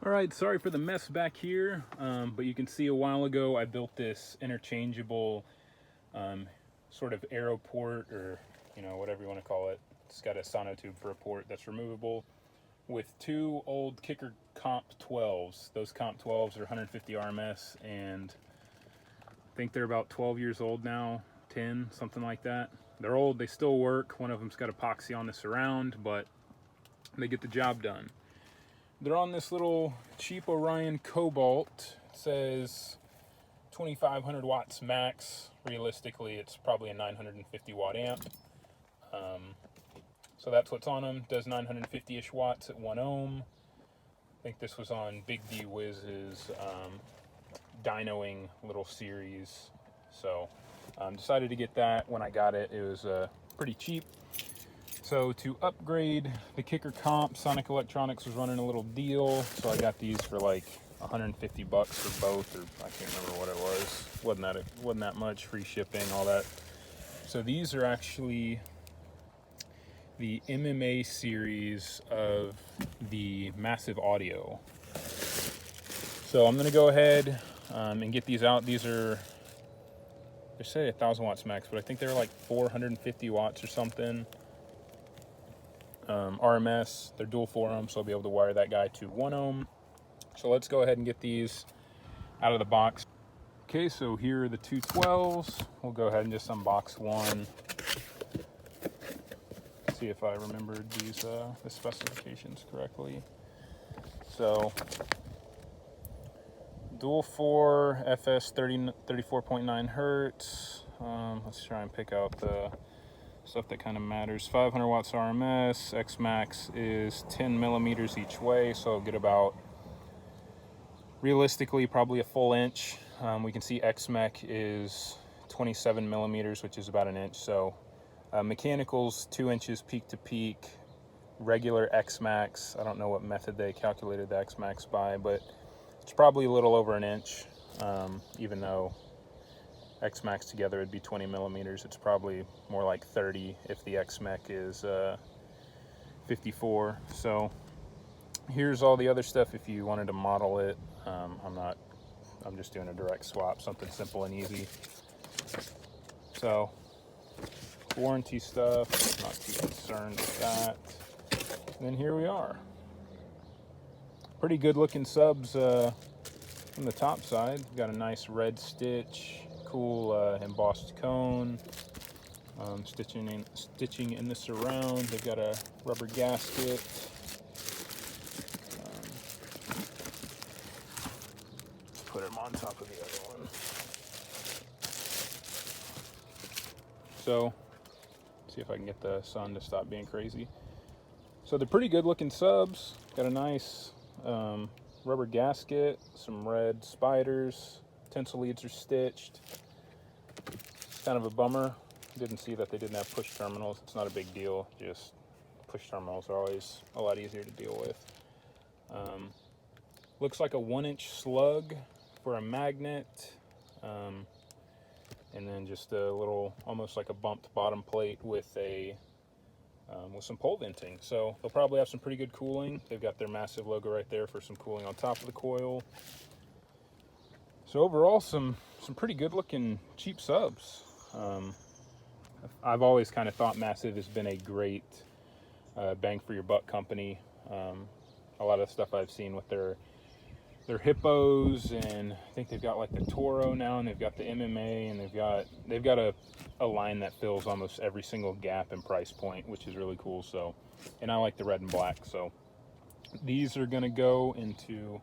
All right, sorry for the mess back here, but you can see a while ago I built this interchangeable sort of aero port, or whatever you want to call it. It's got a sonotube for a port that's removable with two old Kicker Comp 12's. Those Comp 12's are 150 RMS, and I think they're about 12 years old now, 10, something like that. They're old, they still work. One of them's got epoxy on the surround, but they get the job done. They're on this little cheap Orion Cobalt. It says 2500 watts max. Realistically, it's probably a 950 watt amp. So that's what's on them. Does 950-ish watts at 1 ohm. I think this was on Big D Wiz's dynoing little series. So decided to get that. When I got it, it was pretty cheap. So to upgrade the Kicker Comp, Sonic Electronics was running a little deal. So I got these for like 150 bucks for both, or I can't remember what it was. Wasn't that much, free shipping, all that. So these are actually the MMA series of the Massive Audio. So I'm gonna go ahead and get these out. These are, they say 1000 watts max, but I think they're like 450 watts or something. RMS, they're dual 4 ohm, so I'll be able to wire that guy to 1 ohm. So let's go ahead and get these out of the box. Okay, so here are the two 12s. We'll go ahead and just unbox one. See if I remembered these the specifications correctly. So dual 4 FS 34.9 hertz. Let's try and pick out the stuff that kind of matters. 500 watts RMS. X max is 10 millimeters each way, so I'll get about, realistically, probably a full inch. We can see X mech is 27 millimeters, which is about an inch. So mechanicals 2 inches peak to peak. Regular X max, I don't know what method they calculated the X max by, but it's probably a little over an inch. Even though X max together would be 20 millimeters, it's probably more like 30 if the X mech is 54. So here's all the other stuff if you wanted to model it. I'm just doing a direct swap, something simple and easy. So warranty stuff, not too concerned with that. And then here we are. Pretty good looking subs from the top side. Got a nice red stitch, cool embossed cone, stitching in the surround. They've got a rubber gasket. Put them on top of the other one. So, see if I can get the sun to stop being crazy. So they're pretty good looking subs. Got a nice rubber gasket, some red spiders. Tinsel leads are stitched. It's kind of a bummer. Didn't see that they didn't have push terminals. It's not a big deal. Just push terminals are always a lot easier to deal with. Looks like a 1-inch slug for a magnet. And then just a little, almost like a bumped bottom plate with some pole venting. So they'll probably have some pretty good cooling. They've got their Massive logo right there for some cooling on top of the coil. So overall, some pretty good looking cheap subs. I've always kind of thought Massive has been a great bang for your buck company. A lot of the stuff I've seen with their hippos, and I think they've got like the Toro now, and they've got the MMA, and they've got a line that fills almost every single gap in price point, which is really cool. So, and I like the red and black. So these are gonna go into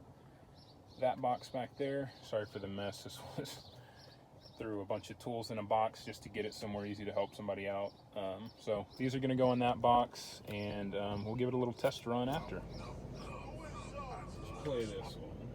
that box back there. Sorry for the mess. This was threw a bunch of tools in a box just to get it somewhere easy to help somebody out. So these are gonna go in that box, and we'll give it a little test run after. Let's play this one.